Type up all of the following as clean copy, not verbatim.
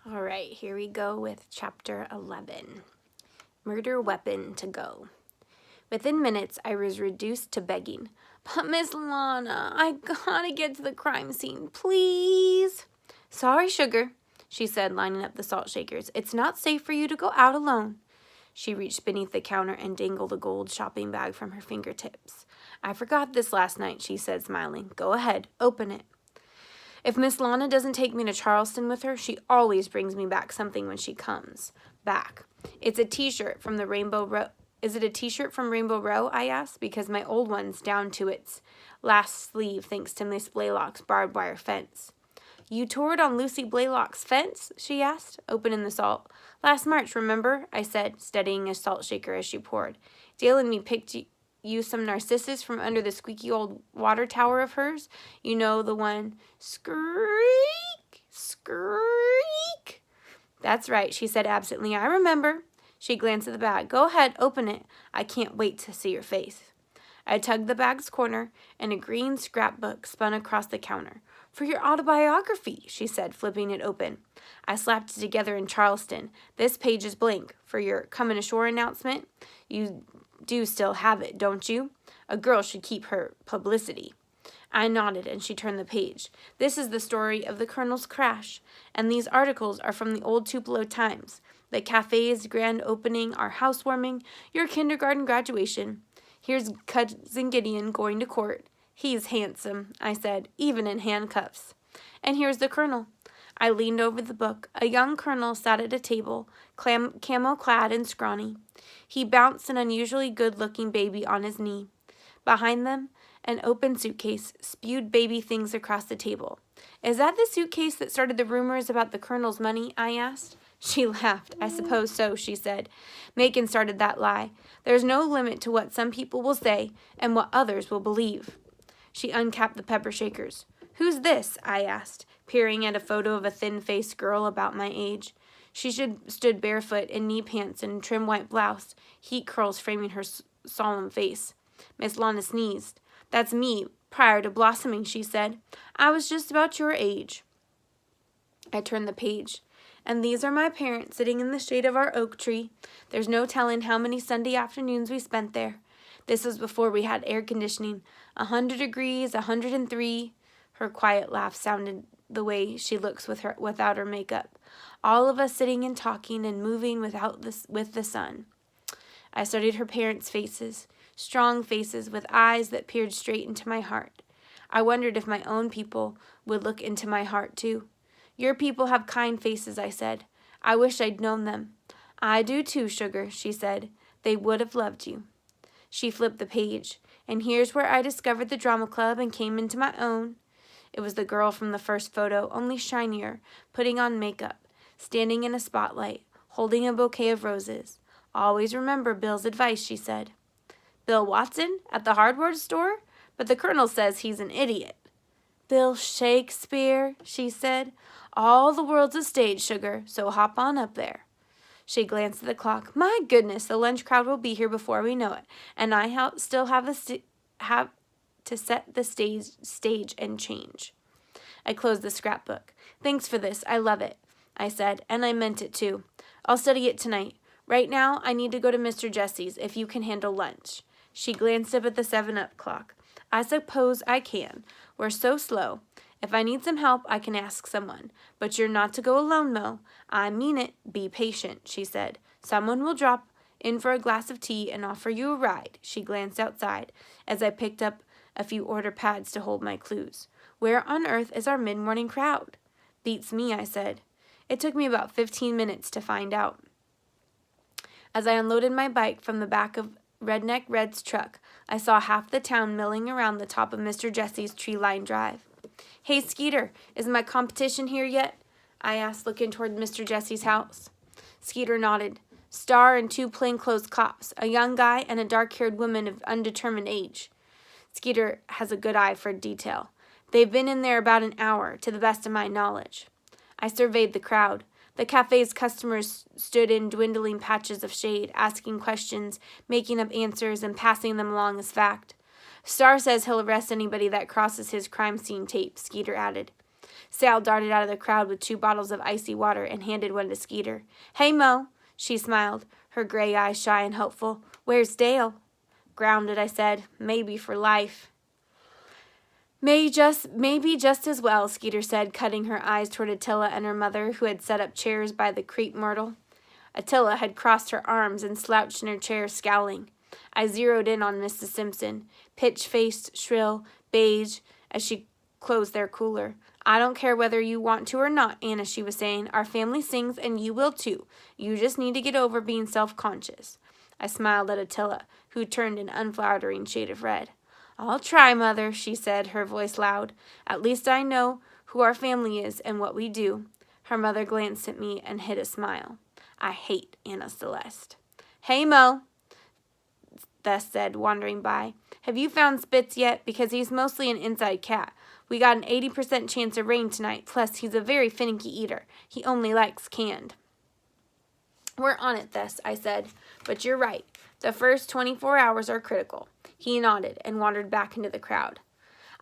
All right, here we go with chapter 11. Murder weapon to go. Within minutes, I was reduced to begging. But Miss Lana, I gotta get to the crime scene, please. Sorry, sugar, she said, lining up the salt shakers. It's not safe for you to go out alone. She reached beneath the counter and dangled a gold shopping bag from her fingertips. I forgot this last night, she said, smiling. Go ahead, open it. If Miss Lana doesn't take me to Charleston with her, she always brings me back something when she comes back. It's a t-shirt from the Rainbow Row. Is it a t-shirt from Rainbow Row? I asked, because my old one's down to its last sleeve thanks to Miss Blaylock's barbed wire fence. You toured on Lucy Blaylock's fence? She asked, opening the salt. Last March, remember? I said, steadying a salt shaker as she poured. Dale and me picked you some narcissus from under the squeaky old water tower of hers. You know, the one, squeak, squeak. That's right, she said absently. I remember. She glanced at the bag. Go ahead, open it. I can't wait to see your face. I tugged the bag's corner, and a green scrapbook spun across the counter. For your autobiography, she said, flipping it open. I slapped it together in Charleston. This page is blank. For your coming ashore announcement, you do still have it, don't you? A girl should keep her publicity. I nodded, and she turned the page. This is the story of the Colonel's crash, and these articles are from the old Tupelo Times. The cafe's grand opening, our housewarming, your kindergarten graduation. Here's Cousin Gideon going to court. He's handsome, I said, even in handcuffs. And here's the Colonel. I leaned over the book. A young colonel sat at a table, camo-clad and scrawny. He bounced an unusually good-looking baby on his knee. Behind them, an open suitcase spewed baby things across the table. Is that the suitcase that started the rumors about the Colonel's money? I asked. She laughed. I suppose so, she said. Macon started that lie. There's no limit to what some people will say and what others will believe. She uncapped the pepper shakers. Who's this? I asked, peering at a photo of a thin-faced girl about my age. She stood barefoot in knee pants and a trim white blouse, heat curls framing her solemn face. Miss Lana sneezed. That's me, prior to blossoming, she said. I was just about your age. I turned the page. And these are my parents sitting in the shade of our oak tree. There's no telling how many Sunday afternoons we spent there. This was before we had air conditioning. 100 degrees, 103. Her quiet laugh sounded the way she looks without her makeup. All of us sitting and talking and moving with the sun. I studied her parents' faces, strong faces with eyes that peered straight into my heart. I wondered if my own people would look into my heart too. Your people have kind faces, I said. I wish I'd known them. I do too, sugar, she said. They would have loved you. She flipped the page, and here's where I discovered the drama club and came into my own. It was the girl from the first photo, only shinier, putting on makeup, standing in a spotlight, holding a bouquet of roses. Always remember Bill's advice, she said. Bill Watson? At the hardware store? But the Colonel says he's an idiot. Bill Shakespeare, she said. All the world's a stage, sugar, so hop on up there. She glanced at the clock. My goodness, the lunch crowd will be here before we know it, and I still have to set the stage and change. I closed the scrapbook. Thanks for this. I love it, I said, and I meant it too. I'll study it tonight. Right now, I need to go to Mr. Jesse's if you can handle lunch. She glanced up at the 7-Up clock. I suppose I can. We're so slow. If I need some help, I can ask someone. But you're not to go alone, Mo. I mean it. Be patient, she said. Someone will drop in for a glass of tea and offer you a ride. She glanced outside as I picked up a few order pads to hold my clues. Where on earth is our mid-morning crowd? Beats me, I said. It took me about 15 minutes to find out. As I unloaded my bike from the back of Redneck Red's truck, I saw half the town milling around the top of Mr. Jesse's tree-lined drive. Hey, Skeeter, is my competition here yet? I asked, looking toward Mr. Jesse's house. Skeeter nodded. Star and 2 plainclothes cops, a young guy and a dark-haired woman of undetermined age. Skeeter has a good eye for detail. They've been in there about an hour, to the best of my knowledge. I surveyed the crowd. The cafe's customers stood in dwindling patches of shade, asking questions, making up answers, and passing them along as fact. Star says he'll arrest anybody that crosses his crime scene tape, Skeeter added. Sal darted out of the crowd with 2 bottles of icy water and handed one to Skeeter. "Hey, Mo," she smiled, her gray eyes shy and hopeful. "Where's Dale?" "Grounded," I said. "Maybe for life." Maybe just as well," Skeeter said, cutting her eyes toward Attila and her mother, who had set up chairs by the crepe myrtle. Attila had crossed her arms and slouched in her chair, scowling. I zeroed in on Mrs. Simpson, pitch-faced, shrill, beige, as she closed their cooler. "I don't care whether you want to or not, Anna," she was saying. "Our family sings, and you will too. You just need to get over being self-conscious." I smiled at Attila, who turned an unflattering shade of red. "I'll try, Mother," she said, her voice loud. "At least I know who our family is and what we do." Her mother glanced at me and hid a smile. "I hate Anna Celeste." "Hey, Mo," Thess said, wandering by. "Have you found Spitz yet? Because he's mostly an inside cat. We got an 80% chance of rain tonight, plus he's a very finicky eater. He only likes canned." "We're on it, Thess," I said. "But you're right. The first 24 hours are critical." He nodded and wandered back into the crowd.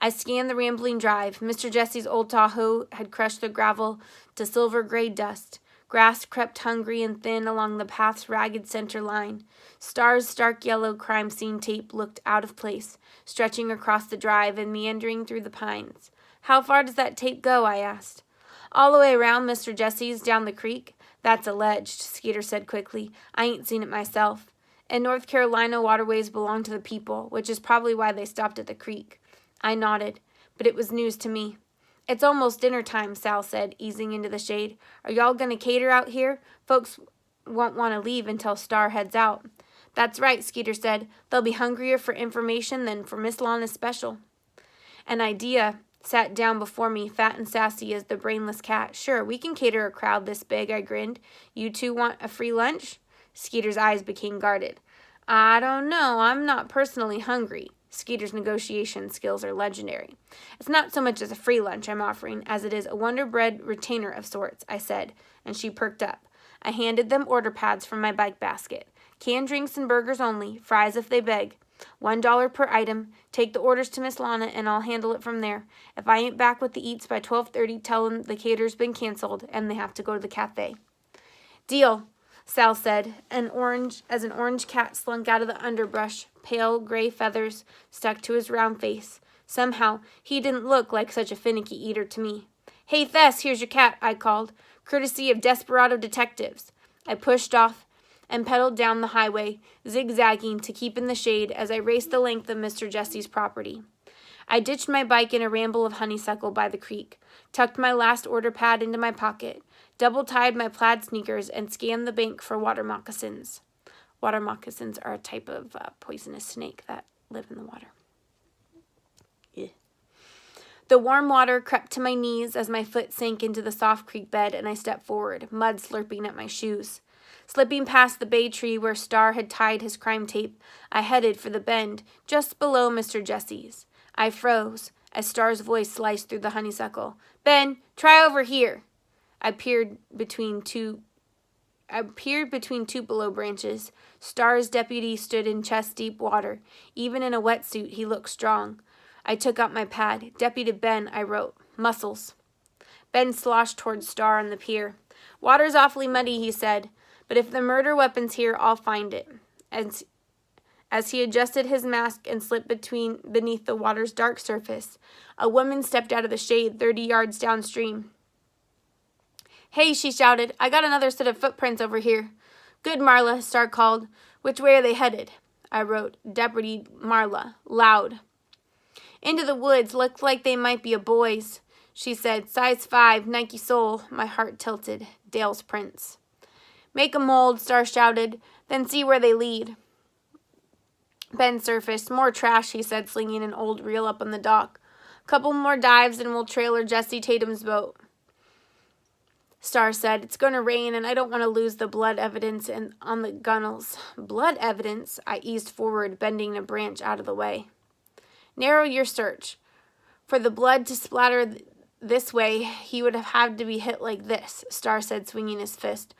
I scanned the rambling drive. Mr. Jesse's old Tahoe had crushed the gravel to silver-gray dust. Grass crept hungry and thin along the path's ragged center line. Star's stark yellow crime scene tape looked out of place, stretching across the drive and meandering through the pines. "How far does that tape go?" I asked. "All the way around Mr. Jesse's down the creek." "That's alleged," Skeeter said quickly. "I ain't seen it myself. In North Carolina, waterways belong to the people, which is probably why they stopped at the creek." I nodded, but it was news to me. "It's almost dinner time," Sal said, easing into the shade. "Are y'all going to cater out here? Folks won't want to leave until Star heads out." "That's right," Skeeter said. "They'll be hungrier for information than for Miss Lana's special." An idea sat down before me, fat and sassy as the brainless cat. "Sure, we can cater a crowd this big," I grinned. "You two want a free lunch?" Skeeter's eyes became guarded. "I don't know. I'm not personally hungry." Skeeter's negotiation skills are legendary. "It's not so much as a free lunch I'm offering as it is a Wonder Bread retainer of sorts," I said, and she perked up. I handed them order pads from my bike basket. "Canned drinks and burgers only, fries if they beg. $1 per item. Take the orders to Miss Lana and I'll handle it from there. If I ain't back with the eats by 12:30, tell them the cater's been canceled and they have to go to the cafe." "Deal," Sal said, as an orange cat slunk out of the underbrush, pale gray feathers stuck to his round face. Somehow, he didn't look like such a finicky eater to me. "Hey, Thess, here's your cat," I called, courtesy of Desperado Detectives. I pushed off and pedaled down the highway, zigzagging to keep in the shade as I raced the length of Mr. Jesse's property. I ditched my bike in a ramble of honeysuckle by the creek, tucked my last order pad into my pocket, double-tied my plaid sneakers, and scanned the bank for water moccasins. Water moccasins are a type of poisonous snake that live in the water. Yeah. The warm water crept to my knees as my foot sank into the soft creek bed and I stepped forward, mud slurping at my shoes. Slipping past the bay tree where Star had tied his crime tape, I headed for the bend just below Mr. Jesse's. I froze as Star's voice sliced through the honeysuckle. "Ben, try over here." I peered between two tupelo branches. Star's deputy stood in chest-deep water. Even in a wetsuit, he looked strong. I took out my pad. "Deputy Ben," I wrote. "Muscles." Ben sloshed toward Star on the pier. "Water's awfully muddy," he said, "but if the murder weapon's here, I'll find it." As he adjusted his mask and slipped beneath the water's dark surface, a woman stepped out of the shade 30 yards downstream. "Hey," she shouted, "I got another set of footprints over here." "Good, Marla," Star called. "Which way are they headed?" I wrote, "Deputy Marla," loud. "Into the woods. Looked like they might be a boy's," she said. "Size 5, Nike sole." My heart tilted. Dale's prints. "Make a mold," Star shouted. "Then see where they lead." Ben surfaced. "More trash," he said, slinging an old reel up on the dock. "Couple more dives and we'll trailer Jesse Tatum's boat." Star said, "It's going to rain and I don't want to lose the blood evidence on the gunnels." "Blood evidence?" I eased forward, bending a branch out of the way. "Narrow your search. For the blood to splatter this way, he would have had to be hit like this," Star said, swinging his fist.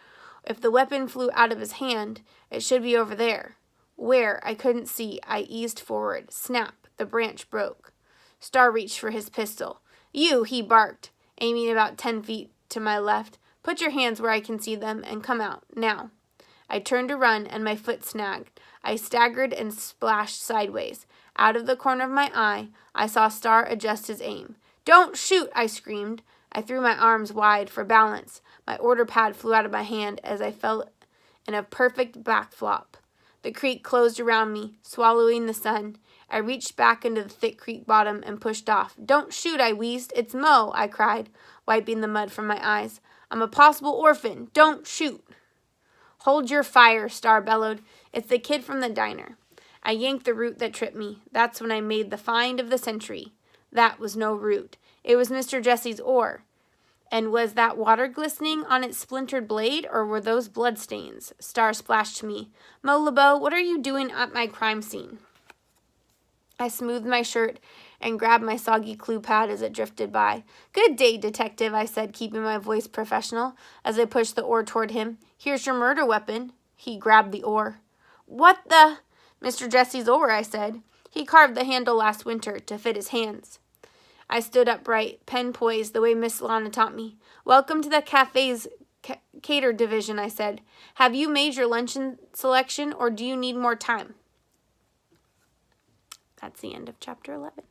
"If the weapon flew out of his hand, it should be over there." Where? I couldn't see. I eased forward. Snap! The branch broke. Star reached for his pistol. "You!" he barked. aiming about 10 feet to my left. "Put your hands where I can see them and come out, now." I turned to run, and my foot snagged. I staggered and splashed sideways. Out of the corner of my eye, I saw Star adjust his aim. "Don't shoot!" I screamed. I threw my arms wide for balance. My order pad flew out of my hand as I fell in a perfect backflop. The creek closed around me, swallowing the sun. I reached back into the thick creek bottom and pushed off. "Don't shoot," I wheezed. "It's Mo," I cried, wiping the mud from my eyes. "I'm a possible orphan. Don't shoot." "Hold your fire," Star bellowed. "It's the kid from the diner." I yanked the root that tripped me. That's when I made the find of the century. That was no root. It was Mr. Jesse's oar. And was that water glistening on its splintered blade, or were those bloodstains? Star splashed to me. "Mo LeBeau, what are you doing at my crime scene?" I smoothed my shirt and grabbed my soggy clue pad as it drifted by. "Good day, detective," I said, keeping my voice professional, as I pushed the oar toward him. "Here's your murder weapon." He grabbed the oar. "What the—" "Mr. Jesse's oar," I said. "He carved the handle last winter to fit his hands." I stood upright, pen poised, the way Miss Lana taught me. "Welcome to the cafe's cater division," I said. "Have you made your luncheon selection, or do you need more time?" That's the end of chapter 11.